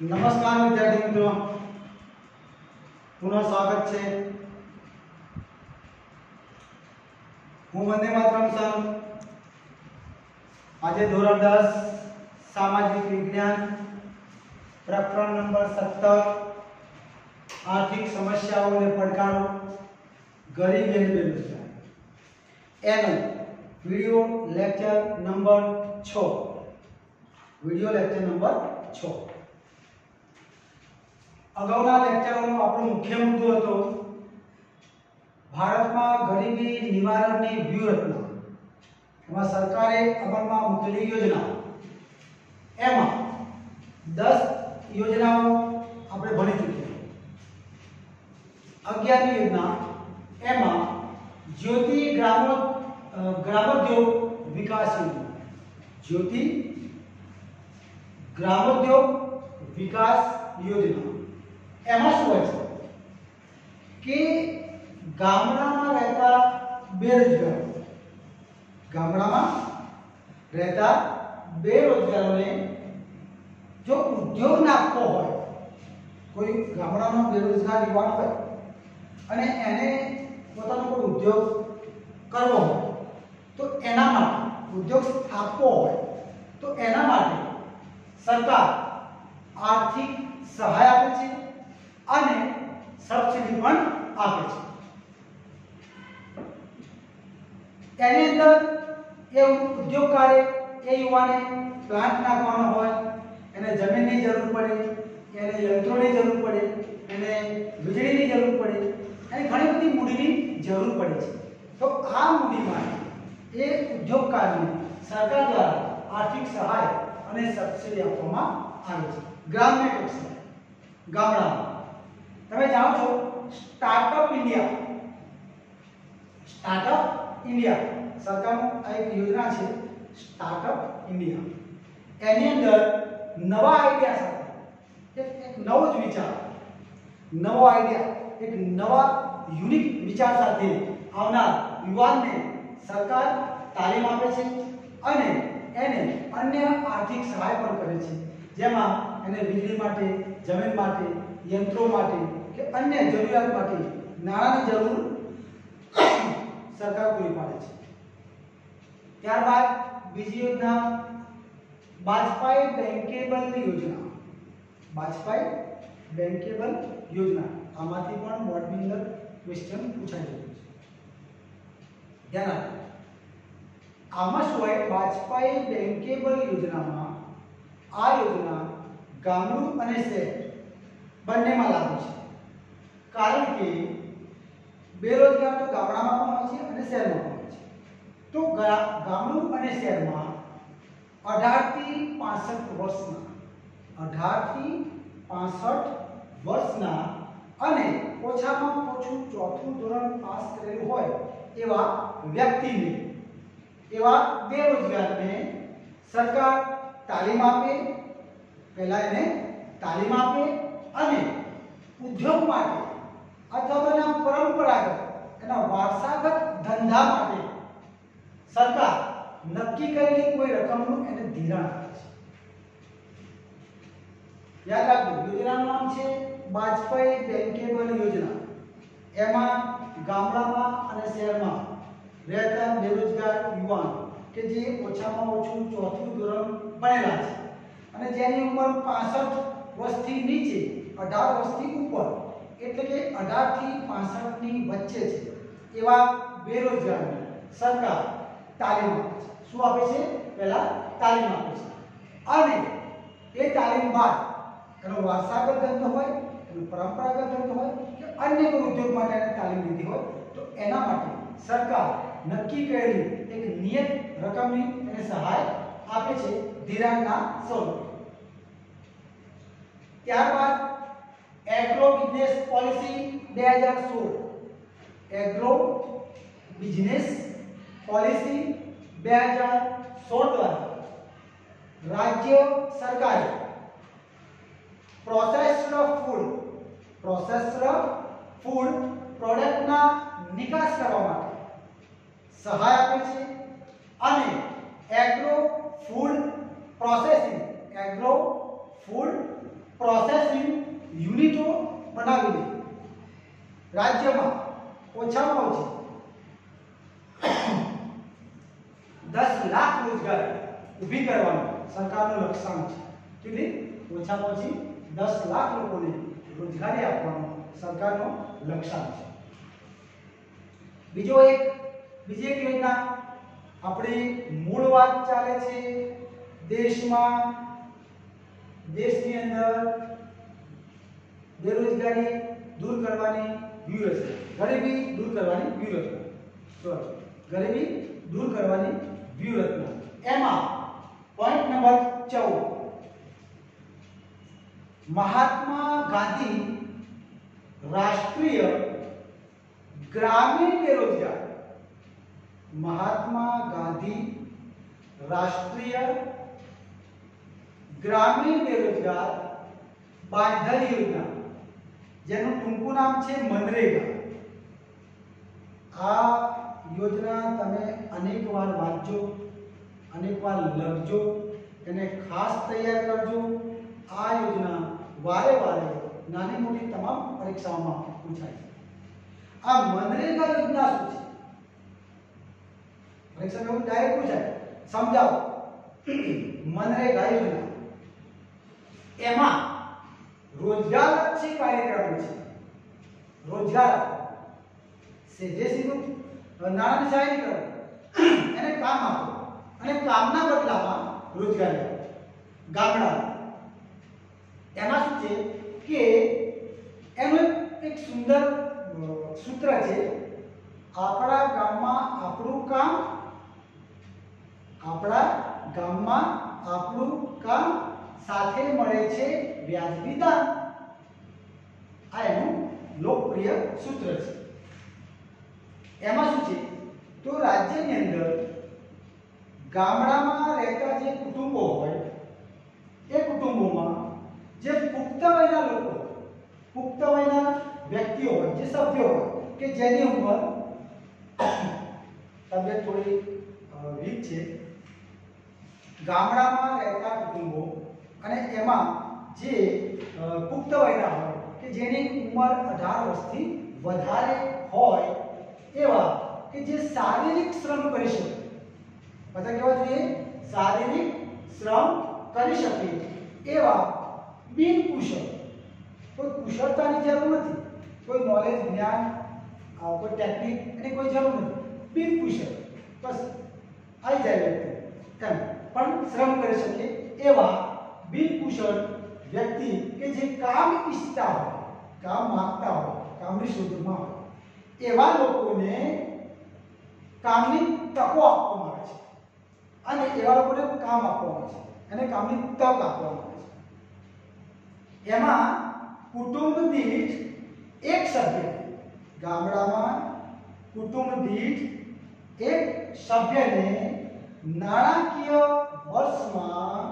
नमस्कार विद्यार्थी मित्रों, पुनः स्वागत है। हूँ वंदे मातरम सर। आज धोरण 10 सामाजिक विज्ञान प्रकरण नंबर 17 आर्थिक समस्याओं ने પડકારો गरीबी અને બેરોજગારી એનો વિડિયો લેક્ચર નંબર 6 અગાઉના લેક્ચરોનો આપણો મુખ્ય મુદ્દો હતો ભારતમાં ગરીબી નિવારણની વ્યૂહરચના, એમાં સરકારે અમલમાં મૂકેલી યોજના, એમાં 10 યોજનાઓ આપણે ભણી ચૂક્યા। 11મી યોજના એમાં જ્યોતિ ગ્રામોદ્યોગ વિકાસ યોજના, જ્યોતિ ગ્રામોદ્યોગ વિકાસ યોજના એમાં શું હોય છે કે ગામડામાં રહેતા બેરોજગારોને જો ઉદ્યોગ નાખવો હોય, કોઈ ગામડાનો બેરોજગાર યુવાન હોય અને એને પોતાનો કોઈ ઉદ્યોગ કરવો હોય તો એના માટે ઉદ્યોગ સ્થાપવો હોય તો એના માટે સરકાર આર્થિક સહાય આપે છે અને સબસિડી પણ આપે છે। એની અંદર એ ઉદ્યોગકારે એ યુવાને પ્લાન્ટ નાખવાનો હોય, એને જમીનની જરૂર પડે, એને યંત્રોની જરૂર પડે, એને વીજળીની જરૂર પડે, એને ઘણી બધી મૂડીની જરૂર પડે છે। તો આ મૂડી માટે એ ઉદ્યોગકારને સરકાર દ્વારા આર્થિક સહાય અને સબસિડી આપવામાં આવે છે। ગ્રામ્ય કક્ષાએ ગામડામાં તમે જાણો છો સ્ટાર્ટઅપ ઇન્ડિયા સરકારનું આ એક યોજના છે સ્ટાર્ટઅપ ઇન્ડિયા। એની અંદર નવા આઈડિયા સાથે એક નવો જ વિચાર, નવો આઈડિયા, એક નવા યુનિક વિચાર સાથે આવનાર યુવાનને સરકાર તાલીમ આપે છે અને એને અન્ય આર્થિક સહાય પણ કરે છે, જેમાં એને વીજળી માટે, જમીન માટે, યંત્રો માટે કે અન્ય જરૂરિયાત માટે નાણાંની જરૂર સરકાર પૂરી પાડે છે। ત્યારબાદ બીજી યોજના વાજપાઈ બેંકેબલ યોજના, વાજપાઈ બેંકેબલ યોજના। આમાંથી પણ બોર્ડની અંદર ક્વેશ્ચન પૂછાઈ શકે છે, ધ્યાન આપો। આમાં શું હોય, વાજપાઈ બેંકેબલ યોજનામાં આ યોજના ગામડું અને શહેર બંનેમાં લાગુ છે, કારણ કે બેરોજગાર તો ગામડામાં પણ હોય છે અને શહેરમાં પણ હોય છે। તો ગામડું અને શહેરમાં 18 થી 65 વર્ષના અને ઓછામાં ઓછું ચોથું ધોરણ પાસ કરેલું હોય એવા વ્યક્તિને, એવા બેરોજગારને સરકાર તાલીમ આપે, પહેલા એને તાલીમ આપે અને ઉદ્યોગ માટે અથવા એના પરંપરાગત, એના વારસાગત ધંધા માટે સરકાર નક્કી કરેલી કોઈ રકમનું એને ધિરાણ આપે છે। યાદ રાખજો, યોજનાનું નામ છે વાજપાઈ બેંકેબલ યોજના। એમાં ગામડામાં અને શહેરમાં રહેતા બેરોજગાર યુવાન કે જે ઓછામાં ઓછું ચોથું ધોરણ ભણેલા છે અને જેની ઉંમર 65 વર્ષથી નીચે 18 વર્ષથી ઉપર, એટલે કે 18 થી 65 ની વચ્ચે છે એવા બેરોજગારને સરકાર તાલીમ આપે છે। શું આપે છે? પહેલા તાલીમ આપે છે અને એ તાલીમ બાદ એનો વારસાગત ધંધો હોય, એનો પરંપરાગત ધંધો હોય કે અન્ય કોઈ ઉદ્યોગ માટે એને તાલીમ લીધી હોય તો એના માટે સરકાર નક્કી કરેલી એક નિયત રકમની એને સહાય આપે છે ધિરાણના સ્વરૂપે। ત્યારબાદ agro business policy 2016, agro business policy 2016 દ્વારા રાજ્ય સરકારે પ્રોસેસ્ડ ફૂડ પ્રોડક્ટના નિકાસ કરવા માટે સહાય આપે છે અને એગ્રો ફૂડ પ્રોસેસિંગ રાજ્યમાં ઓછામાં ઓછી 10 લાખ રોજગારી ઊભી કરવાનું સરકારનું લક્ષ્યાંક છે. કેટલી? ઓછામાં ઓછી 10 લાખ લોકોને રોજગારી આપવાનો સરકારનો લક્ષ્યાંક છે. બીજી એક યોજના આપણી મૂળ વાત ચાલે છે દેશની અંદર બેરોજગારી દૂર કરવાની વ્યૂહરચના, ગરીબી દૂર કરવાની વ્યૂહરચના. એમાં પોઈન્ટ નંબર 14 મહાત્મા ગાંધી રાષ્ટ્રીય ગ્રામીણ બેરોજગાર, મહાત્મા ગાંધી રાષ્ટ્રીય ગ્રામીણ બેરોજગાર બાંધણી યોજના, જેનું ટૂંકું નામ છે મનરેગા. આ યોજના તમે અનેકવાર વાંચજો, અનેકવાર લખજો, એને ખાસ તૈયાર કરજો. આ યોજના વારે વારે નાની મોટી તમામ પરીક્ષાઓમાં પૂછાય છે. આ મનરેગા યોજના શું છે? પરીક્ષામાં ડાયરેક્ટ પૂછાય, સમજાવો. મનરેગા યોજના એમાં રોજગારલક્ષી કાર્યક્રમો છે. રોજગાર જે સીધું નાણાંની સહાય કરો, એને કામ આપો અને કામના બદલામાં રોજગારી આપો. ગામડામાં એમાં શું છે કે એનું એક સુંદર સૂત્ર છે, આપણા ગામમાં આપણું કામ, આપણા ગામમાં આપણું કામ, સાથે મળે છે વ્યાજબી દામ. આ એનું લોકપ્રિય સૂત્ર છે. એમાં શું છે તો રાજ્યની અંદર ગામડામાં રહેતા જે કુટુંબો હોય એ કુટુંબોમાં જે પુખ્ત વયના લોકો, પુખ્ત વયના વ્યક્તિઓ હોય, જે સભ્યો હોય કે જેની ઉંમર તબિયત થોડી વીક છે, ગામડામાં રહેતા કુટુંબો અને એમાં જે પુખ્ત વયના હોય કે જેની ઉંમર 18 વર્ષથી વધારે હોય એવા કે જે શારીરિક શ્રમ કરી શકે. બધા કેવા જોઈએ? શારીરિક શ્રમ કરી શકે એવા બિનકુશળ, કોઈ કુશળતાની જરૂર નથી, કોઈ નોલેજ, જ્ઞાન, કોઈ ટેકનિક એની કોઈ જરૂર નથી. બિનકુશળ બસ આવી જાય વ્યક્તિ એમ પણ શ્રમ કરી શકે એવા બિનકુશળ વ્યક્તિ કે જે કામ ઈચ્છતા હોય, કામ માંગતા હોય, કામની શોધમાં હોય એવા લોકોને કામની તકો આપવામાં આવે છે અને એવા લોકોને કામ આપવામાં આવે છે અને કામની તક આપવામાં આવે છે. એમાં કુટુંબ દીઠ એક સભ્ય, ગામડામાં કુટુંબ દીઠ એક સભ્યને નાણાકીય વર્ષમાં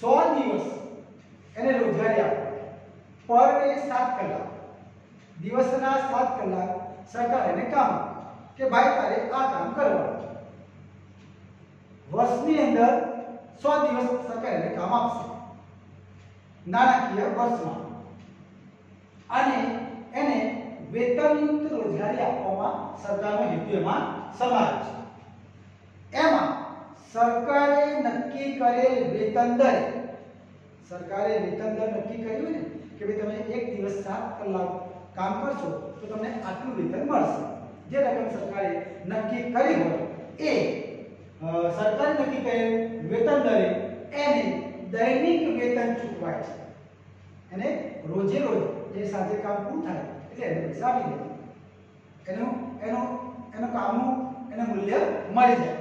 100 દિવસ એને રોજગારી આપે. પર ડે 7 કલાક, દિવસના 7 કલાક સરકાર એને કામ આપે કે ભાઈ તારે આ કામ કરવાનું. વર્ષની અંદર 100 દિવસ સરકાર એને કામ આપશે નાણાકીય વર્ષમાં અને એને વેતનયુક્ત રોજગારી આપવામાં સરકારનો હેતુ એમાં સમાવેશ છે. એમાં સરકારે નક્કી કરેલ વેતન દરે, સરકારે વેતન દર નક્કી કર્યું ને કે ભાઈ તમે 1 દિવસ 7 કલાક કામ કરશો તો તમને આટલું વેતન મળશે. જે રકમ સરકારે નક્કી કરી હોય એ સરકારે નક્કી કરેલ વેતન દરે એને દૈનિક વેતન ચૂકવાય છે. એને રોજે રોજ જે સાથે કામ પૂરું થાય એટલે એને પૈસા આપી દે, એનું કામનું એને મૂલ્ય મળી જાય.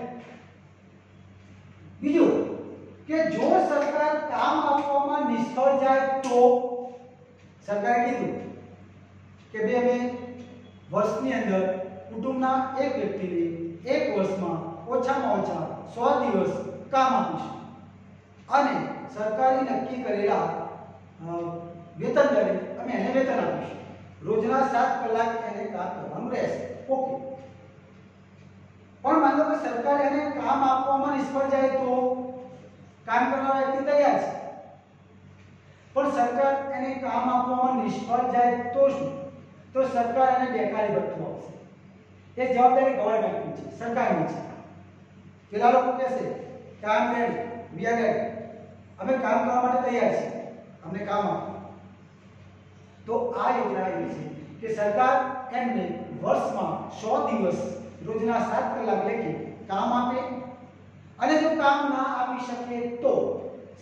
બીજું કે જો સરકાર કામ આપવામાં નિષ્ફળ જાય તો સરકારે કીધું કે બે અમે વર્ષની અંદર કુટુંબના એક વ્યક્તિને 1 વર્ષમાં ઓછામાં ઓછા 100 દિવસ કામ આપીશું અને સરકારી નક્કી કરેલા વેતન દરે અમે એને વેતન આપીશું. રોજના 7 કલાક એને કામ કરવાનું રહેશે. ઓકે. પણ માનો કે સરકાર એને કામ આપવામાં નિષ્ફળ જાય તો કામ કરવા વ્યક્તિ તૈયાર છે પણ સરકાર એને કામ આપવામાં નિષ્ફળ જાય તો શું? તો સરકાર એને બેકારી ભથ્થું આપશે. એ જવાબદારી ગવર્નમેન્ટની છે, સરકારની છે. પેલા લોકો કહેશે કે આમ રેડી, વી આર રેડી, અમે કામ કરવા માટે તૈયાર છીએ, અમને કામ આપો. તો આ યોજના એવી છે કે સરકાર એમને વર્ષમાં 100 દિવસ રોજના 7 કલાક લેખે કામ આપે, અને જો કામ ના આપી શકે તો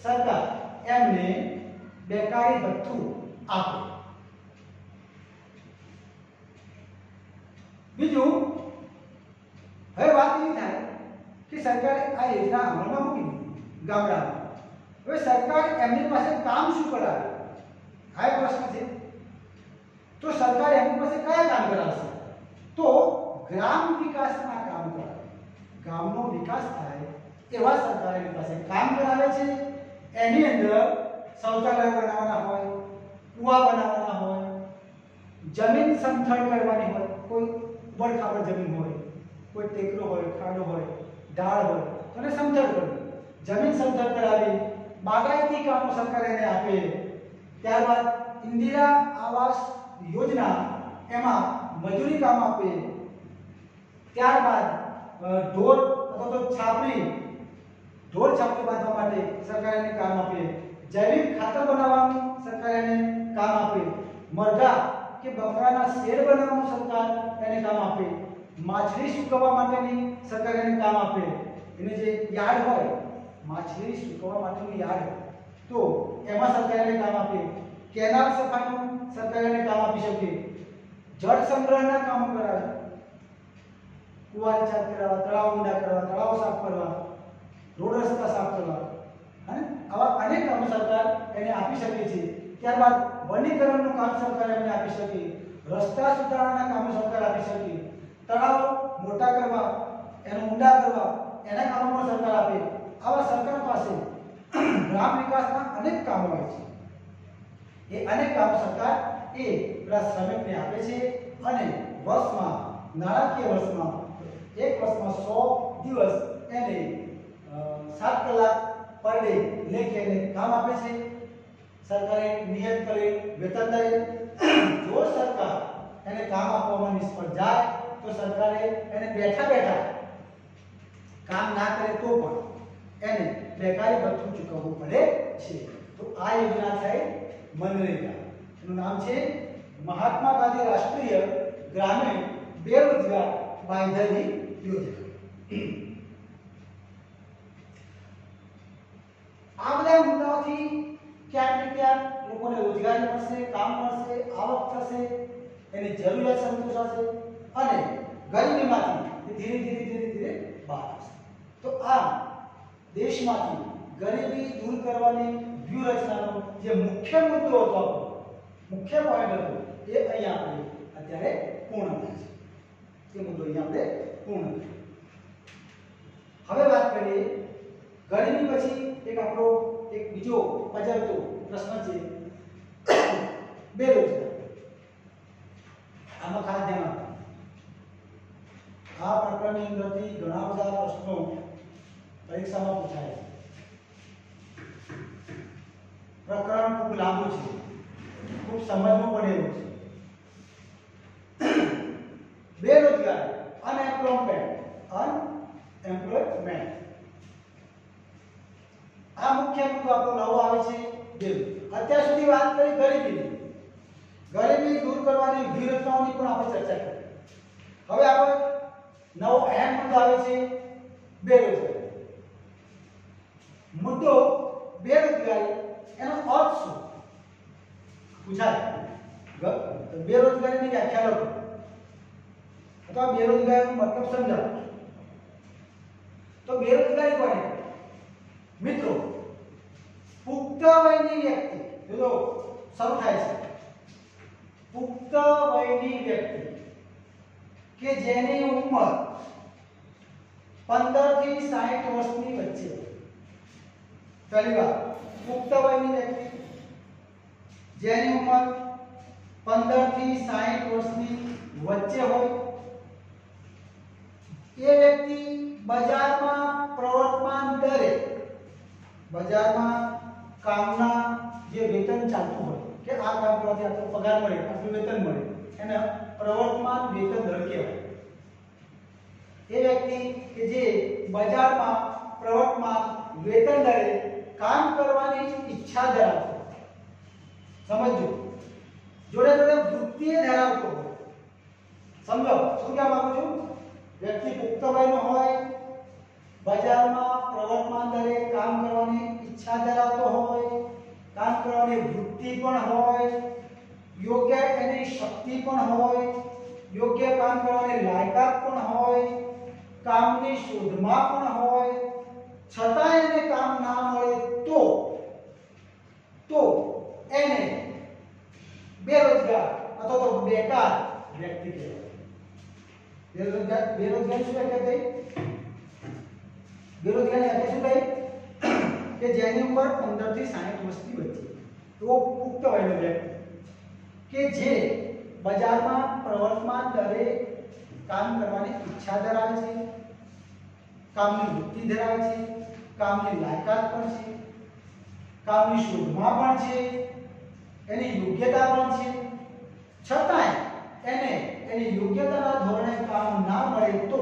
સરકાર એમને બેકારી ભથ્થું આપે. બીજું, હવે વાત એવી થાય કે સરકારે આ યોજના અમલમાં મૂકી દીધી ગામડામાં. હવે સરકાર એમની પાસે કામ શું કરાવે? આ પ્રશ્ન છે. તો સરકાર એમની પાસે કયા કામ કરાવશે? તો ગ્રામ વિકાસના કામ કરાવે. ગામનો વિકાસ થાય એવા સરકાર એની પાસે કામ કરાવે છે. એની અંદર શૌચાલય બનાવવાના હોય, કૂવા બનાવવાના હોય, જમીન સમથળ કરવાની હોય, કોઈ ઉબડ-ખાબડ જમીન હોય, કોઈ ટેકરો હોય, ખાડો હોય, ઢાળ હોય, તો એને સમથળ કરવી. જમીન સમથળ કરાવી, બાગાયતી કામો સરકાર એને આપે. ત્યારબાદ ઇન્દિરા આવાસ યોજના, એમાં મજૂરી કામ આપે. ત્યારબાદ ઢોર અથવા તો છાપરી બાંધવા માટે સરકાર એને કામ આપે. જૈવિક ખાતર બનાવવાનું સરકાર એને કામ આપે. મરઘા કે બકરાના શેડ બનાવવાનું સરકાર એને કામ આપે. માછલી સૂકવવા માટેની સરકાર એને કામ આપે. એને જે યાર્ડ હોય, માછલી સૂકવવા માટેનું યાર્ડ, તો એમાં સરકાર એને કામ આપે. કેનાલ સફાઈનું સરકાર એને કામ આપી શકે. જળ સંગ્રહના કામો કરાવે, કુવા રિચાર્જ કરાવવા, તળાવ ઊંડા કરવા, તળાવ સાફ કરવા, રોડ રસ્તા સાફ કરવા, અને આવા અનેક કામો સરકાર એને આપી શકે છે. ત્યારબાદ વનીકરણનું કામ સરકાર એમને આપી શકે. રસ્તા સુધારણાના કામો સરકાર આપી શકે. તળાવ મોટા કરવા, એને ઊંડા કરવા, એના કામો પણ સરકાર આપે. આવા સરકાર પાસે ગ્રામ વિકાસના અનેક કામો હોય છે. એ અનેક કામ સરકાર એ પેલા શ્રમિકને આપે છે, અને વર્ષમાં, નાણાકીય વર્ષમાં, એક વર્ષમાં 100 દિવસ એને 7 કલાક પર ડે લેખે એને કામ આપે છે. સરકારે નિયત કરે વેતન દે. જો સરકાર એને કામ આપવામાં નિષ્ફળ જાય તો સરકારે એને બેઠા બેઠા કામ ના કરે તો પણ એને બેકારી ભથ્થું ચૂકવવું પડે છે. તો આ યોજના છે મનરેગા. એનું નામ છે મહાત્મા ગાંધી રાષ્ટ્રીય ગ્રામીણ બેરોજગાર બાંહેધરી યોજના. આ બધા મુદ્દાઓથી ક્યાંક ને ક્યાંક લોકોને રોજગારી મળશે, કામ મળશે, આવક થશે, એની જરૂરિયાત સંતોષાશે, અને ગરીબીમાંથી ધીરે ધીરે બહાર આવશે. તો આ દેશમાંથી ગરીબી દૂર કરવાની વ્યૂહરચનાનો જે મુખ્ય મુદ્દો હતો, મુખ્ય પોઈન્ટ હતો, એ અહીંયા આપણે અત્યારે પૂર્ણ થાય છે. એ મુદ્દો અહીંયા આપણે પૂર્ણ કર્યો. હવે વાત કરીએ ગરીબી પછી એક આપણો એક બીજો પજરતો પ્રશ્ન છે બેરોજગારી. આમાં ખાસ ધ્યાન આપો. આ પ્રકરણની અંદરથી ઘણા બધા પ્રશ્નો પરીક્ષામાં પૂછાય છે. પ્રકરણ ખૂબ લાંબુ છે, ખૂબ સમજવું પડેલું છે. બેરોજગારી, અનએમ્પ્લોયમેન્ટ. આ મુખ્ય મુદ્દો આપણો નવો આવે છે. અત્યાર સુધી વાત કરી ગરીબીની. ગરીબી દૂર કરવાની વ્યૂહરચનાઓની પણ આપણે ચર્ચા કરી. હવે આપણે નવો અહેમ મુદ્દો આવે છે બેરોજગારી. મુદ્દો બેરોજગારી, એનો અર્થ શું પૂછાય? બેરોજગારીની વ્યાખ્યા લખો અથવા બેરોજગારીનો મતલબ સમજાવો. તો બેરોજગારી કોને? મિત્રો, પુખ્ત વયની વ્યક્તિ, જો શરૂ થાય છે, પુખ્ત વયની વ્યક્તિ કે જેની ઉંમર 15 થી 60 વર્ષની વચ્ચે. પહેલી વાત, પુખ્ત વયની વ્યક્તિ જેની ઉંમર 15 થી 60 વર્ષની વચ્ચે હોય, એ વ્યક્તિ બજારમાં પ્રવર્તમાન દરે, બજારમાં કામના જે વેતન ચાલતું હોય કે આ કામ કરવાથી આટલો પગાર મળે, આટલું વેતન મળે, એને પ્રવર્તમાન વેતન દર કહેવાય. એ વ્યક્તિ કે જે બજારમાં પ્રવર્તમાન વેતન દરે કામ કરવાની ઈચ્છા ધરાવતો, સમજો, જોડે જોડે વૃત્તિ ધરાવતો હોય. સમજો શું કહેવા માંગુ છું? વ્યક્તિ પુખ્ત વયનો હોય, બજારમાં પ્રવર્તમાન દરે કામ કરવાની ઈચ્છા ધરાવતો હોય, કામ કરવાની વૃત્તિ પણ હોય, યોગ્ય એની શક્તિ પણ હોય, યોગ્ય કામ કરવાની લાયકાત પણ હોય, કામની શોધમાં પણ હોય, છતાં એને કામ ના મળે તો એને બેરોજગાર અથવા તો બેકાર વ્યક્તિ કહેવાય. બેરોજગાર શું એટલે થઈ? બેરોજગારી એટલે શું થઈ કે જેની ઉંમર 15 થી 60 વર્ષની વચ્ચે તો પુખ્ત વયનો વ્યક્તિ કે જે બજારમાં પ્રવર્તમાન દરે કામ કરવાની ઈચ્છા ધરાવે છે, કામની વૃત્તિ ધરાવે છે, કામની લાયકાત પણ છે, કામની શોધમાં પણ છે, એની યોગ્યતા પણ છે, છતાંય એને એની યોગ્યતાના ધોરણે કામ ના મળે તો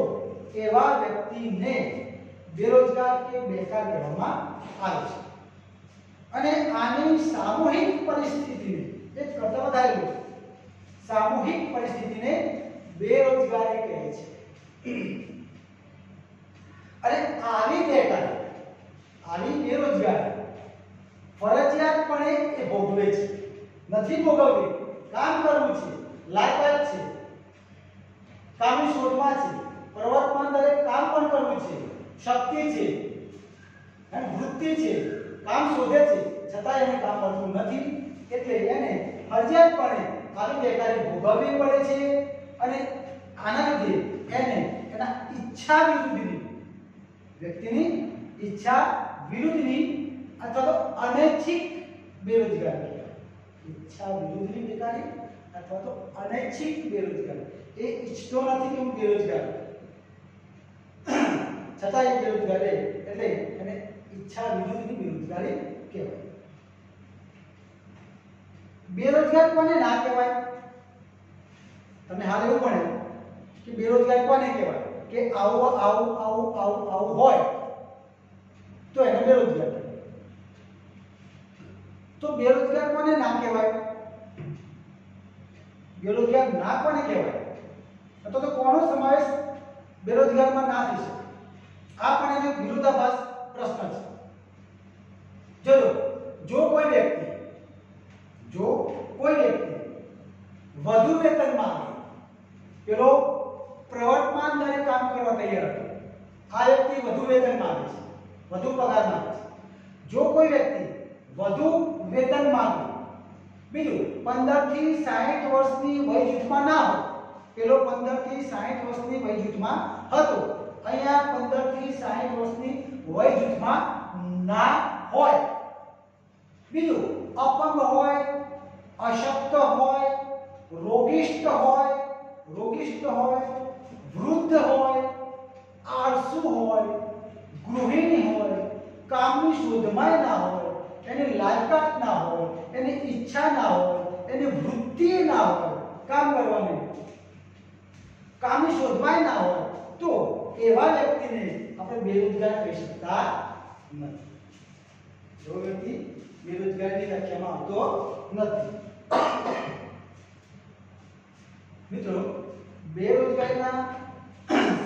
એવા વ્યક્તિને બેરોજગાર કે બેકાર કહેવામાં આવે છે. અને આની સામૂહિક પરિસ્થિતિને એક કરતા વધારે છે, સામૂહિક પરિસ્થિતિને બેરોજગારી કહે છે. અને આવી બેકારી, આવી બેરોજગારી ફરજિયાતપણે એ ભોગવે છે, નથી ભોગવવી. કામ કરવું છે, લાયકાત છે, કામની શોધમાં છે, પ્રવર્તમાન દરે કામ પણ કરવું છે, શક્તિ છે અને વૃત્તિ છે, કામ શોધે છે, છતાં એને કામ મળતું નથી. એટલે એને ફરજિયાતપણે આવી બેકારી ભોગવવી પડે છે. અને આના લીધે એને એના ઈચ્છા વિરુદ્ધની, વ્યક્તિની ઈચ્છા વિરુદ્ધની અથવા તો અનૈચ્છિક બેરોજગારી કહેવાય. ઈચ્છા વિરુદ્ધની બેકારી અથવા તો અનૈચ્છિક બેરોજગારી. એ ઈચ્છતો નથી કે હું બેરોજગાર, છતાં એ બેરોજગાર એટલે એને ઈચ્છા વિરુદ્ધની બેરોજગારી કહેવાય. બેરોજગાર કોને ના કહેવાય? તમને હાલ એવું પડે કે બેરોજગાર કોને કહેવાય કે આવું હોય તો એને બેરોજગાર કહેવાય. તો બેરોજગાર કોને ના કહેવાય? બેરોજગાર ના કોને કહેવાય? તો કોનો સમાવેશ બેરોજગારમાં ના થઈ શકે? આ પણ એક વિરોધાભાસ પ્રશ્ન છે. જો કોઈ વ્યક્તિ વધુ વેતન માંગે, પેલો પ્રવર્તમાન દરે કામ કરવા તૈયાર હતો, આ વ્યક્તિ વધુ વેતન માંગે છે, વધુ પગાર માંગે છે. જો કોઈ વ્યક્તિ વધુ વેતન માંગે, બીજું 15 થી 60 વર્ષની વય જૂથમાં ના હોય, પેલો 15 થી 60 વર્ષની વય જૂથમાં હતો, અહીંયા 15 થી 60 વર્ષની વય જૂથમાં ના હોય, બીજું અપંગ હોય, અશક્ત હોય, રોગિષ્ઠ હોય, વૃદ્ધ હોય, આળસુ હોય, ગૃહિણી હોય, કામની શોધમાં ના હોય, એની લાયકાત ના હોય, એની ઈચ્છા ના હોય, એની વૃત્તિ ના હોય કામ કરવાની, કામની શોધમાં ના હોય, તો એવા વ્યક્તિને આપણે બેરોજગાર કહી શકતા નથી. એવો વ્યક્તિ બેરોજગારીની વ્યાખ્યામાં આવતો નથી. મિત્રો, બેરોજગારીના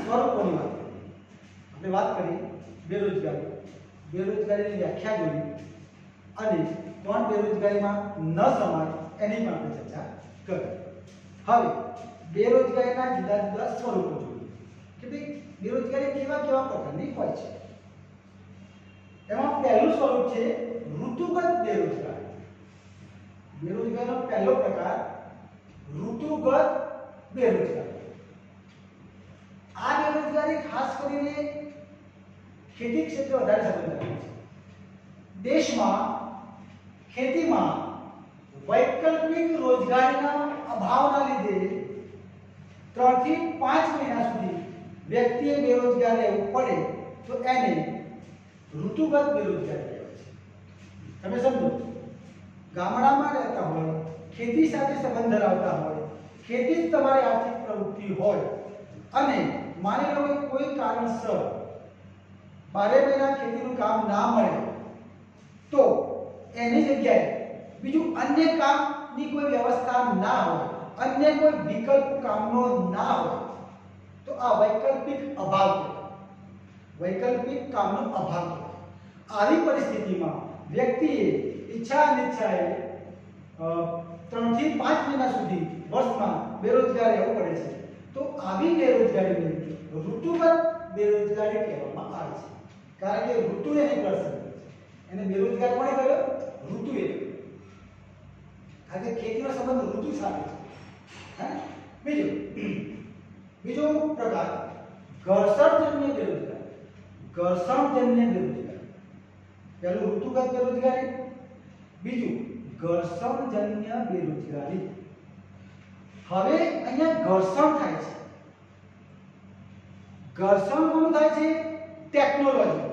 સ્વરૂપોની વાત કરી. બેરોજગારીની વ્યાખ્યા જોઈ અને કોણ બેરોજગારીમાં ન સમાય એની પણ આપણે ચર્ચા કરી. હવે બેરોજગારીના જુદા જુદા સ્વરૂપો જોઈએ કે ભાઈ બેરોજગારી કેવા પ્રકારની હોય છે. એમાં પહેલું સ્વરૂપ છે ઋતુગત બેરોજગારી. બેરોજગારીનો પહેલો પ્રકાર ઋતુગત બેરોજગારી. આ બેરોજગારી ખાસ કરીને ખેતી ક્ષેત્રે વધારે સંબંધિત છે. દેશમાં ખેતીમાં વૈકલ્પિક રોજગારીના અભાવના લીધે 3 થી 5 મહિના સુધી વ્યક્તિએ બેરોજગાર રહેવું પડે તો એને ઋતુગત બેરોજગારી કહેવાય છે. તમે સમજો, ગામડામાં રહેતા હોય, ખેતી સાથે સંબંધ ધરાવતા હોય, ખેતી જ તમારી આર્થિક પ્રવૃત્તિ હોય અને માની લો કે કોઈ કારણસર 12 મહિના ખેતીનું કામ ના મળે તો એની જગ્યાએ બીજું અન્ય કામની કોઈ વ્યવસ્થા ના હોય, અન્ય કોઈ વિકલ્પ કામનો ના હોય તો આ વૈકલ્પિક અભાવ કહેવાય. વૈકલ્પિક કામનો અભાવ કહેવાય. આવી પરિસ્થિતિમાં વ્યક્તિએ ઈચ્છા અનિચ્છાએ 3 થી 5 મહિના સુધી વર્ષમાં બેરોજગાર રહેવું પડે છે. તો આવી બેરોજગારીને ઋતુગત બેરોજગારી કહેવામાં આવે છે. કારણ કે ઋતુ એની અસર કરે છે. એને બેરોજગાર કોણે કર્યો? ઋતુએ. કારણ કે ખેતીનો સંબંધ ઋતુ સાથે છે. બીજો પ્રકાર ઘર્ષણજન્ય બેરોજગારી. ઘર્ષણજન્ય બેરોજગારી. પહેલું ઋતુગત બેરોજગારી, બીજું ઘર્ષણજન્ય બેરોજગારી. હવે અહીંયા ઘર્ષણ થાય છે. ઘર્ષણ કોનું થાય છે? ટેકનોલોજી.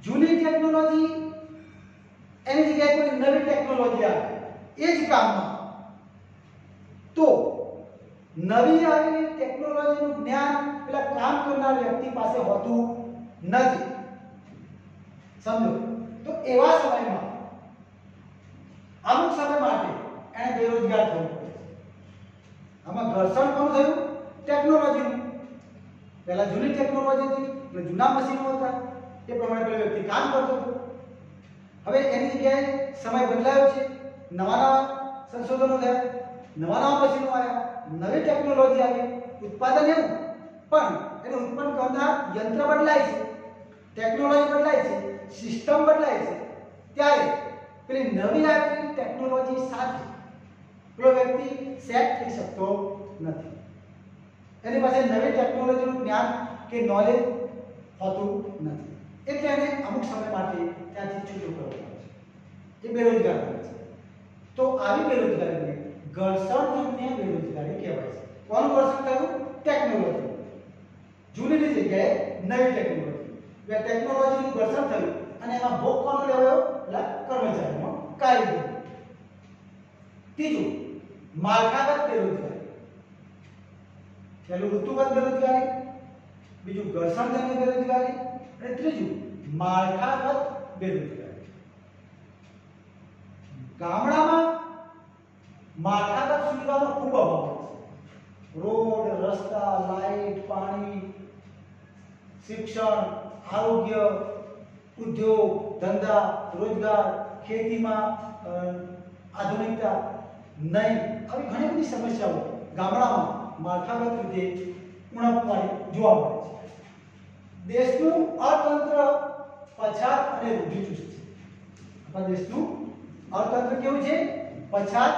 જૂની ટેકનોલોજી એની જગ્યાએ કોઈ નવી ટેકનોલોજી આવે એ જ કામમાં, તો નવી આવેલી ટેકનોલોજીનું જ્ઞાન પેલા કામ કરનાર વ્યક્તિ પાસે હોતું નથી. સમજો તો એવા સમયમાં અમુક સમય માટે એને બેરોજગાર થવું પડે છે. આમાં ઘર્ષણ કોણ થયું? ટેકનોલોજીનું. પહેલા જૂની ટેકનોલોજી હતી એટલે જૂના મશીનો હતા, એ પ્રમાણે પેલો વ્યક્તિ કામ કરતો હતો. હવે એની જગ્યાએ સમય બદલાયો છે, નવા સંશોધનો થયા, નવા મશીનો આવ્યા, નવી ટેકનોલોજી આવી, ઉત્પાદન એવું પણ એને ઉત્પન્ન કરનાર યંત્ર બદલાય છે, ટેકનોલોજી બદલાય છે, સિસ્ટમ બદલાય છે. ત્યારે પેલી નવી આવેલી ટેકનોલોજી સાથે પેલો વ્યક્તિ સેટ થઈ શકતો નથી. એની પાસે નવી ટેકનોલોજીનું જ્ઞાન કે નોલેજ હોતું નથી. એટલે એને અમુક સમય માટે ત્યાંથી છૂટું કરવું પડે છે. એ બેરોજગાર બને છે. તો આવી બેરોજગારીને ઘર્ષણજન્ય બેરોજગારી કહેવાય છે. કોનું ઘર્ષણ થયું? ટેકનોલોજી. જૂનીની જગ્યાએ નવી ટેકનોલોજી. એટલે ટેકનોલોજીનું ઘર્ષણ થયું અને એમાં ભોગ કોનો લેવાયો? એટલે કર્મચારીનો, કારીગર. ત્રીજું માળખાગત બેરોજગારી. પહેલું ઋતુગત બેરોજગારી, બીજું ઘર્ષણજન્ય બેરોજગારી અને ત્રીજું માળખાગત બેરોજગારી. ગામડામાં માળખાગત સુવિધાનો ખૂબ અભાવ છે. રોડ, રસ્તા, લાઇટ, પાણી, શિક્ષણ, આરોગ્ય, ઉદ્યોગ, ધંધા, રોજગાર, ખેતીમાં આધુનિકતા નહીં, આવી ઘણી બધી સમસ્યાઓ ગામડામાં માળખાગત રીતે ઉણપવાળી જોવા મળે છે. દેશનું અર્થતંત્ર પછાત અને રૂઢિચુસ્ત છે. આપણા દેશનું અર્થતંત્ર કેવું છે? પછાત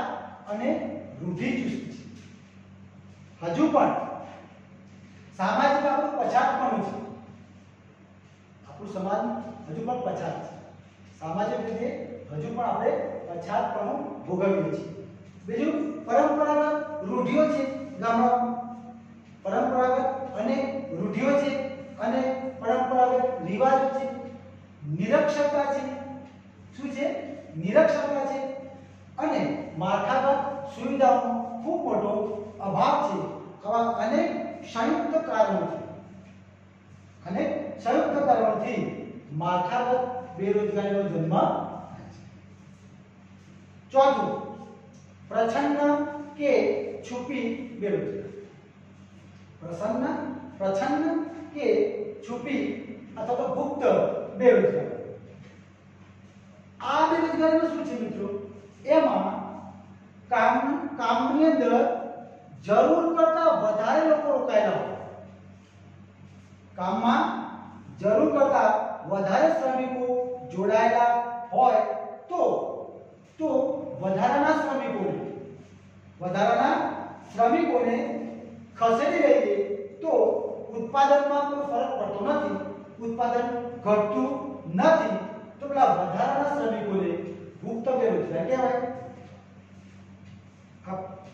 અને રૂઢિચુસ્ત છે. હજુ પણ સામાજિક આપણું પછાતપણું છે. આપણું સમાજ હજુ પણ પછાત છે. સામાજિક રીતે હજુ પણ આપણે પછાતપણું ભોગવીએ છીએ. બીજું પરંપરાગત રૂઢિઓ છે. ગામડામાં પરંપરાગત અને રૂઢિઓ છે અને પરંપરાગત રિવાજો છે. નિરક્ષરતા છે. શું છે? નિરક્ષરતા છે અને માળખાગત સુવિધાઓનો ખૂબ મોટો અભાવ છે. આવા અનેક સંયુક્ત કારણો છે. અનેક સંયુક્ત કારણોથી માળખાગત બેરોજગારીનો જન્મ થાય છે. ચોથું પ્રચ્છન્ન કે છુપી બેરોજગારી. પ્રચ્છન્ન કે છુપી અથવા તો ગુપ્ત બેરોજગારી. આ બેરોજગારીમાં શું છે મિત્રો? એમાં કામની અંદર જરૂર કરતા વધારે લોકો રોકાયેલા હોય. કામમાં જરૂર કરતા વધારે શ્રમિકો જોડાયેલા હોય તો વધારાના શ્રમિકોને ખસેડી લઈએ તો ઉત્પાદનમાં કોઈ ફરક પડતો નથી, ઉત્પાદન ઘટતું નથી. તો પેલા વધારાના શ્રમિકોને ગુપ્ત બેરોજગાર કહેવાય.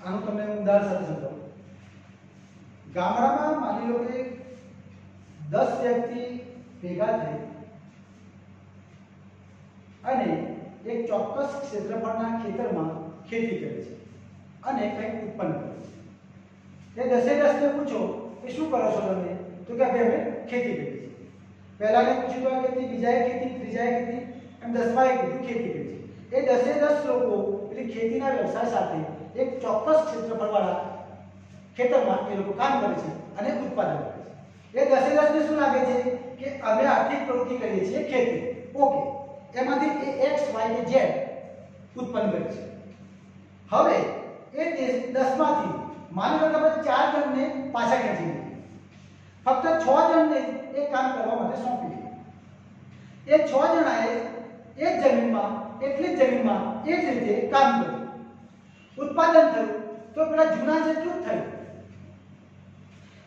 આનું તમને ઉદાહરણ સાથે સમજાવું. ગામડામાં માની લો કે 10 વ્યક્તિ ભેગા થઈ અને એક ચોક્કસ ક્ષેત્રફળના ખેતરમાં ખેતી કરે છે અને કંઈક ઉત્પન્ન કરે છે। એ 10 ને પૂછો કે શું કરો છો તમે, તો કે અમે ખેતી કરીએ છીએ। પહેલાને પૂછ્યું તો આ ખેતી, બીજાએ ખેતી, ત્રીજાએ ખેતી, એમ 10માએ કીધું ખેતી કરી છે। એ 10 લોકો પેલી ખેતીના વ્યવસાય સાથે એક ચોક્કસ ક્ષેત્રફળવાળા ખેતરમાં એ લોકો કામ કરે છે અને ઉત્પાદન કરે છે। એ 10 ને શું લાગે છે કે અમે આર્થિક પ્રવૃત્તિ કરીએ છીએ ખેતી, ઓકે, એમાંથી એ x y કે z ઉત્પન્ન કરે છે। હવે એ 10માંથી માની લો કે આપણે 4 જણને પાછા ખેંચી લઈએ, ફક્ત 6 જણને એ કામ કરવા માટે સોંપી દીધું। એ 6 જણાએ એ જ જમીનમાં, એટલી જ જમીનમાં એ જ રીતે કામ કર્યું, ઉત્પાદન થયું, તો પેલા જૂના જેટલું જ થયું,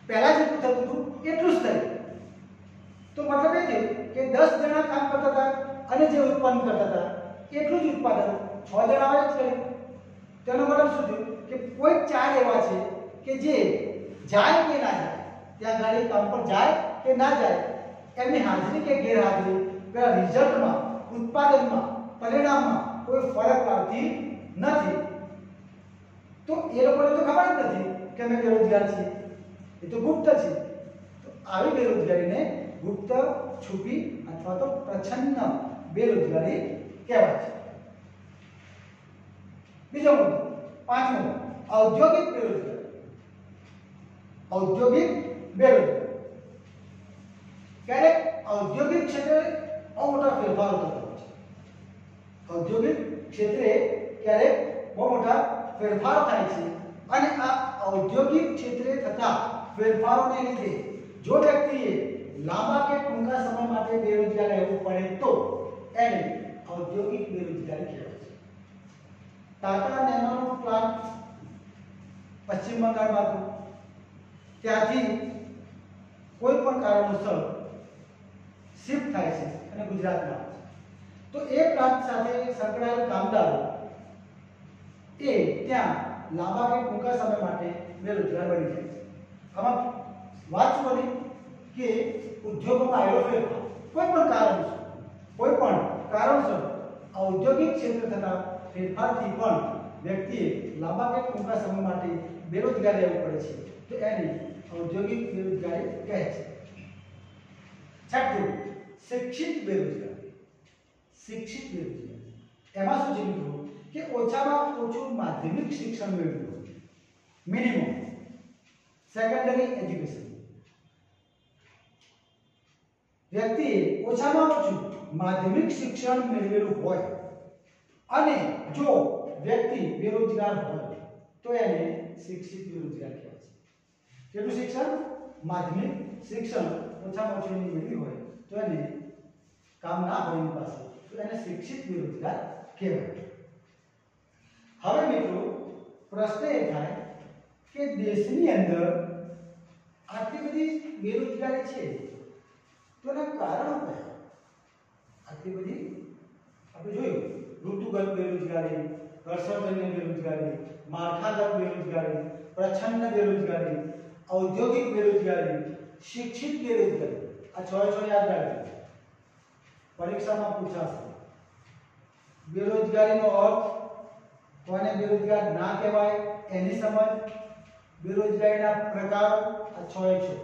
પહેલા જેટલું થતું હતું એટલું જ થયું। તો મતલબ એ છે કે 10 જણા કામ કરતા હતા અને જે ઉત્પન્ન કરતા હતા એટલું જ ઉત્પાદન 6 જણાએ જ કર્યું। તેનો મતલબ શું થયું કે કોઈ 4 એવા છે કે જે જાય કે ના જાય, ત્યાં ગાડી કામ પર જાય કે ના જાય, એમની હાજરી કે ગેરહાજરી પેલા રિઝલ્ટમાં, ઉત્પાદનમાં, પરિણામમાં કોઈ ફરક લાવતી નથી। તો એ લોકોને તો ખબર જ નથી કે અમે બેરોજગાર છીએ, એ તો ગુપ્ત છે। તો આવી બેરોજગારીને ગુપ્ત, છુપી અથવા તો પ્રચ્છન્ન બેરોજગારી કહેવાય છે। બીજો મુદ્દો, 5મો, ઔદ્યોગિક બેરોજગારી। ઔદ્યોગિક બેરોજગારી ક્યારેક ઔદ્યોગિક ક્ષેત્રે બહુ મોટા ફેરફારો થતા હોય છે। ઔદ્યોગિક ક્ષેત્રે ક્યારેક બહુ મોટા ફેરફારો થાય છે અને આ ઔદ્યોગિક ક્ષેત્રે થતા ફેરફારોને લીધે જો વ્યક્તિએ લાંબા કે ટૂંકા સમય માટે બેરોજગાર રહેવું પડે તો એને ઔદ્યોગિક બેરોજગારી કહેવાય છે। ટાટા નેનોનો પ્લાન્ટ પશ્ચિમ બંગાળમાં હતો, ત્યાંથી કોઈ પણ કારણોસર શિફ્ટ થાય છે અને ગુજરાતમાં આવે છે, તો એ પ્લાન્ટ સાથે સંકળાયેલ કામદારો એ ત્યાં લાંબા કે ટૂંકા સમય માટે બેરોજગાર બની જાય છે। આમાં વાત શું બની કે ઉદ્યોગોમાં આવેલો ફેરફાર કોઈ પણ કારણસર ઔદ્યોગિક ક્ષેત્રે થતા ફેરફારથી પણ વ્યક્તિએ લાંબા કે ટૂંકા સમય માટે બેરોજગાર રહેવું પડે છે, તો એને ઔદ્યોગિક બેરોજગારી કહે છે। 6થું, શિક્ષિત બેરોજગારી। શિક્ષિત બેરોજગારી એમાં શું છે મિત્રો કે ઓછામાં ઓછું માધ્યમિક શિક્ષણ મેળવ્યું હોય, મિનિમમ સેકન્ડરી એજ્યુકેશન। વ્યક્તિએ ઓછામાં ઓછું માધ્યમિક શિક્ષણ મેળવેલું હોય અને જો વ્યક્તિ બેરોજગાર હોય તો એને શિક્ષિત બેરોજગાર કહેવાય છે। કેટલું શિક્ષણ? માધ્યમિક શિક્ષણ ઓછામાં ઓછું મેળવ્યું હોય તો એને કામ ના હોય એની પાસે, તો એને શિક્ષિત બેરોજગાર કહેવાય। હવે મિત્રો પ્રશ્ન એ થાય કે દેશની અંદર આટલી બધી બેરોજગારી છે તો એના કારણો કયા? આટલી બધી આપણે જોયું, ઋતુગત બેરોજગારી, વર્ષોજન્ય બેરોજગારી, માળખાગત બેરોજગારી, પ્રચ્છન્ન બેરોજગારી, ઔદ્યોગિક બેરોજગારી, શિક્ષિત બેરોજગારી, આ 6 યાદ રાખજો, પરીક્ષામાં પૂછાશે। બેરોજગારીનો અર્થ, કોને બેરોજગાર ના કહેવાય એની સમજ, બેરોજગારીના પ્રકારો, આ 6 છે,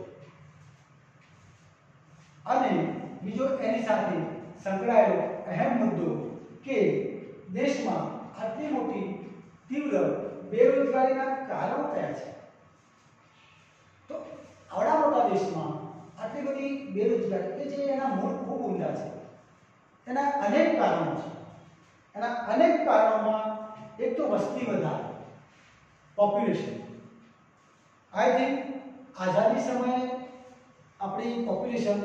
અને બીજો એની સાથે સંકળાયેલો અહેમ મુદ્દો કે દેશમાં આટલી મોટી તીવ્ર બેરોજગારીના કારણો કયા છે। તો આવડા મોટા દેશમાં આટલી બધી બેરોજગારી કે જે એના મૂળ ખૂબ ઊંડા છે, એના અનેક કારણો છે। એના અનેક કારણોમાં એક તો વસ્તી વધારો, પોપ્યુલેશન। આઈ થિંક આઝાદી સમયે આપણી પોપ્યુલેશન,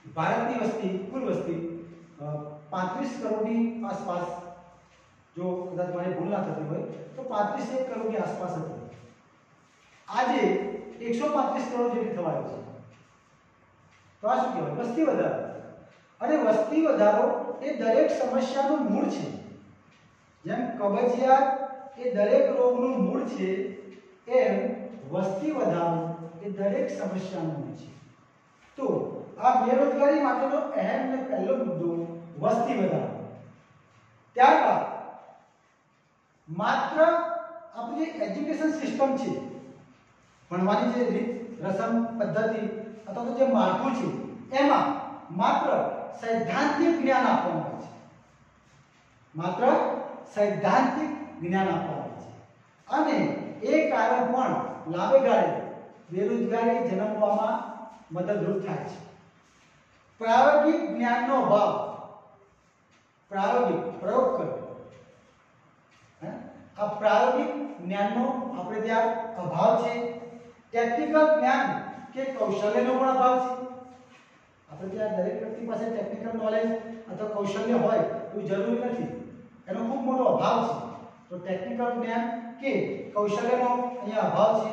ભારતની વસ્તી, કુલ વસ્તી 35 કરોડની આસપાસ, જો કદાચ મારી ભૂલ ના થતી હોય તો 35 કરોડની આસપાસ હતી। આજે 135 કરોડ જેટલી થવાય છે, તો આ શું કહેવાય? વસ્તી વધારો। અને વસ્તી વધારો એ દરેક સમસ્યાનું મૂળ છે। જેમ કબજિયાત એ દરેક રોગનું મૂળ છે, એમ વસ્તી વધારો એ દરેક સમસ્યાનું મૂળ છે। તો આ બેરોજગારી માટેનો અહેમ અને પહેલો મુદ્દો વસ્તી વધારો. ત્યારબાદ માત્ર આપણી જે એજ્યુકેશન સિસ્ટમ છે, ભણવાની જે રીત રસમ પદ્ધતિ અથવા તો જે માળખું છે એમાં માત્ર સૈદ્ધાંતિક જ્ઞાન આપવામાં આવે છે. માત્ર સૈદ્ધાંતિક જ્ઞાન આપવામાં આવે છે અને એ કારણ પણ લાંબે ગાળે બેરોજગારી જન્મવામાં મદદરૂપ થાય છે. પ્રાયોગિક જ્ઞાનનો અભાવ, પ્રાયોગિક પ્રયોગ કરવો, આ પ્રાયોગિક જ્ઞાનનો આપણે ત્યાં અભાવ છે. ટેકનિકલ જ્ઞાન કે કૌશલ્યનો પણ અભાવ છે. આપણે ત્યાં દરેક વ્યક્તિ પાસે ટેકનિકલ નોલેજ અથવા કૌશલ્ય હોય એવું જરૂરી નથી, એનો ખૂબ મોટો અભાવ છે. તો ટેકનિકલ જ્ઞાન કે કૌશલ્યનો અહીંયા અભાવ છે.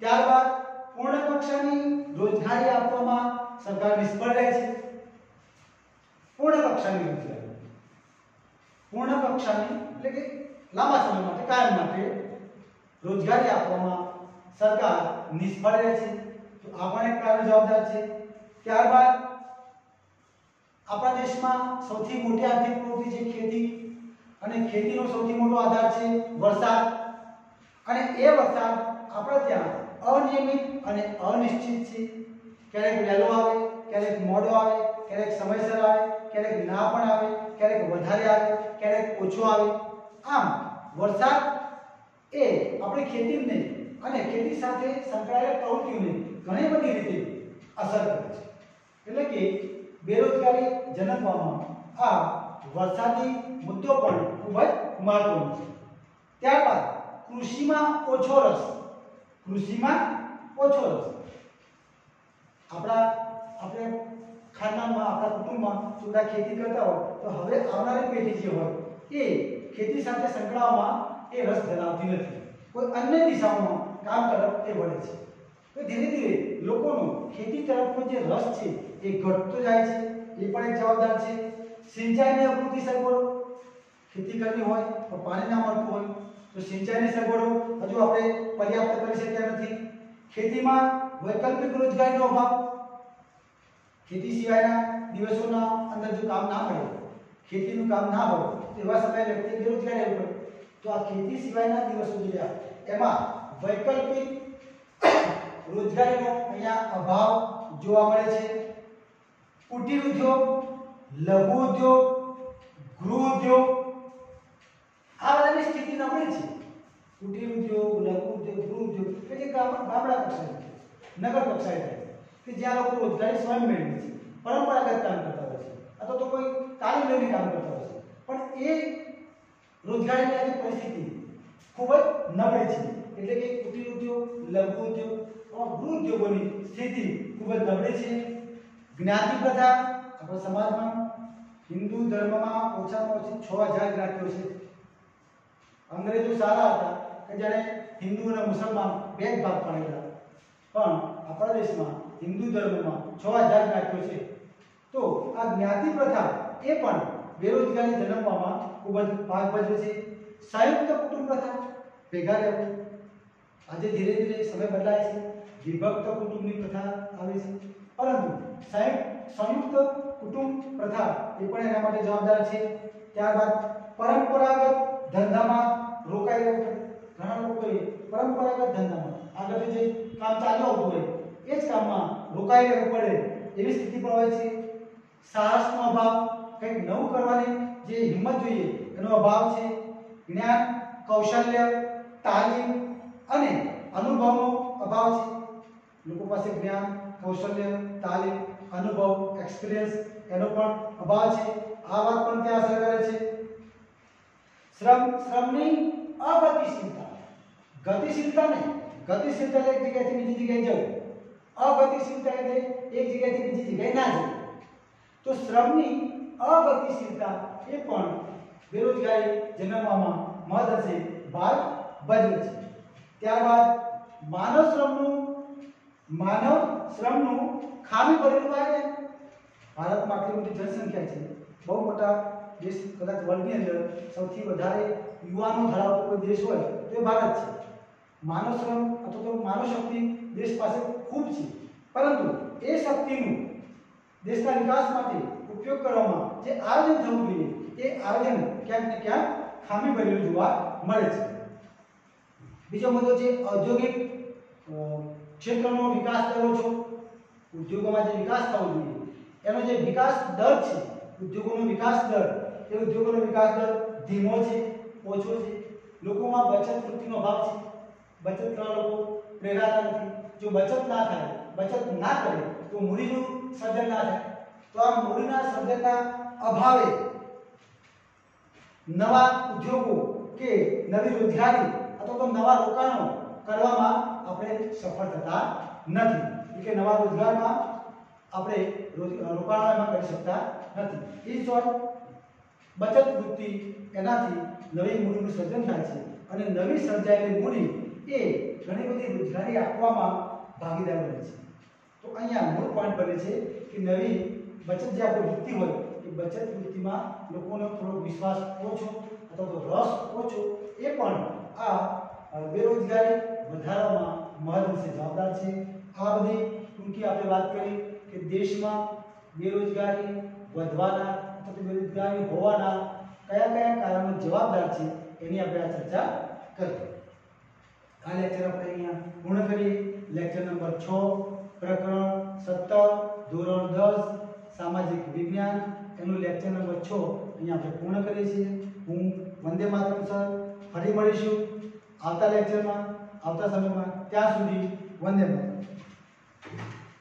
ત્યારબાદ પૂર્ણ કક્ષાની રોજગારી આપવામાં સરકાર નિષ્ફળ રહે છે. પૂર્ણ કક્ષાની રોજગારી, પૂર્ણ કક્ષાની એટલે કે લાંબા સમય માટે, કાયમ માટે રોજગારી આપવામાં સરકાર નિષ્ફળ રહે છે. તો આ પણ એક કારણ જવાબદાર છે. ત્યારબાદ આપણા દેશમાં સૌથી મોટી આર્થિક પ્રવૃત્તિ છે ખેતી, અને ખેતીનો સૌથી મોટો આધાર છે વરસાદ. અને એ વરસાદ આપણે ત્યાં અનિયમિત અને અનિશ્ચિત છે. ક્યારેક વહેલો આવે, ક્યારેક મોડો આવે, ક્યારેક સમયસર આવે, ક્યારેક ના પણ આવે, ક્યારેક વધારે આવે, ક્યારેક ઓછો આવે. આમ વરસાદ એ આપણી ખેતીને અને ખેતી સાથે સંકળાયેલા પ્રવૃત્તિઓને ઘણી બધી રીતે અસર કરે છે. એટલે કે બેરોજગારી જન્મવામાં આ વરસાદી મુદ્દો પણ ખૂબ જ મહત્વનો છે. ત્યારબાદ કૃષિમાં ઓછો રસ, કૃષિમાં ઓછો રસ. આપણે ખાનદાનમાં, આપણા કુટુંબમાં સુધા ખેતી કરતા હોય તો હવે આવનારી પેઢી જે હોય એ ખેતી સાથે સંકળાવવામાં એ રસ ધરાવતી નથી, કોઈ અન્ય દિશાઓમાં કામ તરફ એ વળે છે. તો ધીરે ધીરે લોકોનો ખેતી તરફનો જે રસ છે એ ઘટતો જાય છે. એ પણ એક જવાબદાર છે. સિંચાઈની અપૂરતી સગવડો, ખેતી કરવી હોય તો પાણી ના મળતું હોય તો સિંચાઈની સગવડો હજુ આપણે પર્યાપ્ત કરી શક્યા નથી. ખેતીમાં વૈકલ્પિક રોજગારીનો અભાવ, ખેતી સિવાયના દિવસોના અંદર જો કામ ના મળે, ખેતીનું કામ ના હોય તો એવા સમયે વ્યક્તિ બેરોજગાર રહેવું પડે. તો આ ખેતી સિવાયના દિવસો જે રહ્યા એમાં વૈકલ્પિક રોજગારીનો અહીંયા અભાવ જોવા મળે છે. કુટીર ઉદ્યોગ, લઘુ ઉદ્યોગ, ગૃહ ઉદ્યોગ, આ બધાની સ્થિતિ નબળી છે. કુટીર ઉદ્યોગ, લઘુ ઉદ્યોગ, ગૃહ ઉદ્યોગ કે જે ગામડા કક્ષાએ, નગર કક્ષાએ થાય કે જ્યાં લોકો રોજગારી સ્વયં મેળવે છે, પરંપરાગત કામ કરતા હોય છે અથવા તો કોઈ તાલીમ લઈને કામ કરતા હોય છે. પણ એ રોજગારીની આજે પરિસ્થિતિ ખૂબ જ નબળી છે. એટલે કે કુટીર ઉદ્યોગ, લઘુ ઉદ્યોગ, ગૃહ ઉદ્યોગોની સ્થિતિ ખૂબ જ નબળી છે. જ્ઞાતિ પ્રથા, આપણા સમાજમાં હિન્દુ ધર્મમાં ઓછામાં ઓછી 6000 જ્ઞાતિઓ છે. અંગ્રેજો સારા હતા કે જ્યારે હિન્દુ અને મુસલમાન બે જ ભાગ પાડેલા, પણ આપણા દેશમાં હિન્દુ ધર્મમાં 6000 જ્ઞાતિઓ છે. તો આ જ્ઞાતિ પ્રથા એ પણ બેરોજગારી જન્મવામાં ખૂબ જ ભાગ ભજવે છે. સંયુક્ત કુટુંબ પ્રથા, ભેગા રહેવું, આજે ધીરે ધીરે સમય બદલાય છે, વિભક્ત કુટુંબની પ્રથા આવે છે, પરંતુ સંયુક્ત કુટુંબ પ્રથા એ પણ એના માટે જવાબદાર છે. ત્યારબાદ પરંપરાગત ધંધામાં રોકાઈ રહેવું પડે. ઘણા લોકોએ પરંપરાગત ધંધામાં આગળ જે કામ ચાલુ આવતું હોય એ જ કામમાં રોકાઈ રહેવું પડે એવી સ્થિતિ પણ હોય છે. સાહસનો અભાવ, કંઈક નવું કરવાની જે હિંમત જોઈએ એનો અભાવ છે. જ્ઞાન, કૌશલ્ય, તાલીમ અને અનુભવનો અભાવ છે. લોકો પાસે જ્ઞાન, કૌશલ્ય, તાલીમ, અનુભવ, એક્સપિરિયન્સ એનો પણ અભાવ છે. આ વાત પણ ત્યાં અસર કરે છે. શ્રમની અગતિશીલતા, ગતિશીલતા નહીં, ગતિશીલતા એક જગ્યાએથી બીજી જગ્યાએ જવું, અગતિશીલતા એટલે એક જગ્યાએથી બીજી જગ્યાએ ના જવું. તો શ્રમની અગતિશીલતા એ પણ બેરોજગારી જન્મવામાં મહદઅંશે ભાગ ભજવે છે. ત્યારબાદ માનવ શ્રમનું ખામી ભરેલું આયોજન. ભારતમાં આટલી મોટી જનસંખ્યા છે, બહુ મોટા દેશ, કદાચ વર્લ્ડની અંદર સૌથી વધારે યુવાનો ધરાવતો કોઈ દેશ હોય તો એ ભારત છે. માનવ શ્રમ અથવા તો માનવ શક્તિ દેશ પાસે ખૂબ છે, પરંતુ એ શક્તિનું દેશના વિકાસ માટે ઉપયોગ કરવામાં જે આયોજન થવું જોઈએ એ આયોજન ક્યાંક ને ક્યાંક ખામી ભરેલું જોવા મળે છે. બીજો મુદ્દો છે ઔદ્યોગિક ક્ષેત્રનો વિકાસ કર્યો છો. ઉદ્યોગોમાં જે વિકાસ થવો જોઈએ એનો જે વિકાસ દર છે, ઉદ્યોગોનો વિકાસ દર, એ ઉદ્યોગોનો વિકાસ દર ધીમો છે, ઓછો છે. લોકોમાં બચત વૃત્તિનો અભાવ છે. બચત કરવા લોકો પ્રેરાતા નથી. જો બચત ના થાય, બચત ના કરે તો મૂડીનું સર્જન ના થાય. તો આ મૂડીના સર્જનના અભાવે નવા ઉદ્યોગો કે નવી રોજગારી અથવા તો નવા રોકાણો કરવામાં આપણે સફળ થતા નથી. એટલે નવા રોજગારમાં આપણે રોકાણ એમાં કરી શકતા નથી. એ શોર્ટ બચત વૃત્તિ એનાથી નવી મૂડીનું સર્જન થાય છે અને નવી સર્જાયેલી મૂડી એ ઘણી બધી રોજગારી આપવામાં ભાગીદાર બને છે. તો અહીંયા મૂળ પોઈન્ટ બને છે કે નવી બચત જે આપણી વૃત્તિ હોય એ બચત વૃત્તિમાં લોકોનો થોડો વિશ્વાસ ઓછો અથવા તો રસ ઓછો એ પણ આ બેરોજગારી વધારવામાં મહત્વની જવાબદાર છે. આ બધી ટૂંકી આપણે વાત કરી કે દેશમાં બેરોજગારી વધવાના અથવા તો બેરોજગારી હોવાના કયા કયા કારણો જવાબદાર છે એની આપણે આ ચર્ચા કરી. આ લેક્ચર આપણે અહીંયા પૂર્ણ કરીએ. લેક્ચર નંબર 6 પ્રકરણ 17 ધોરણ 10 સામાજિક વિજ્ઞાન એનું લેક્ચર નંબર 6 અહીંયા આપણે પૂર્ણ કરીએ છીએ. હું વંદે માતરમ સર ફરી મળીશું આવતા લેક્ચરમાં, આવતા સમયમાં. ત્યાં સુધી વંદે માતરમ.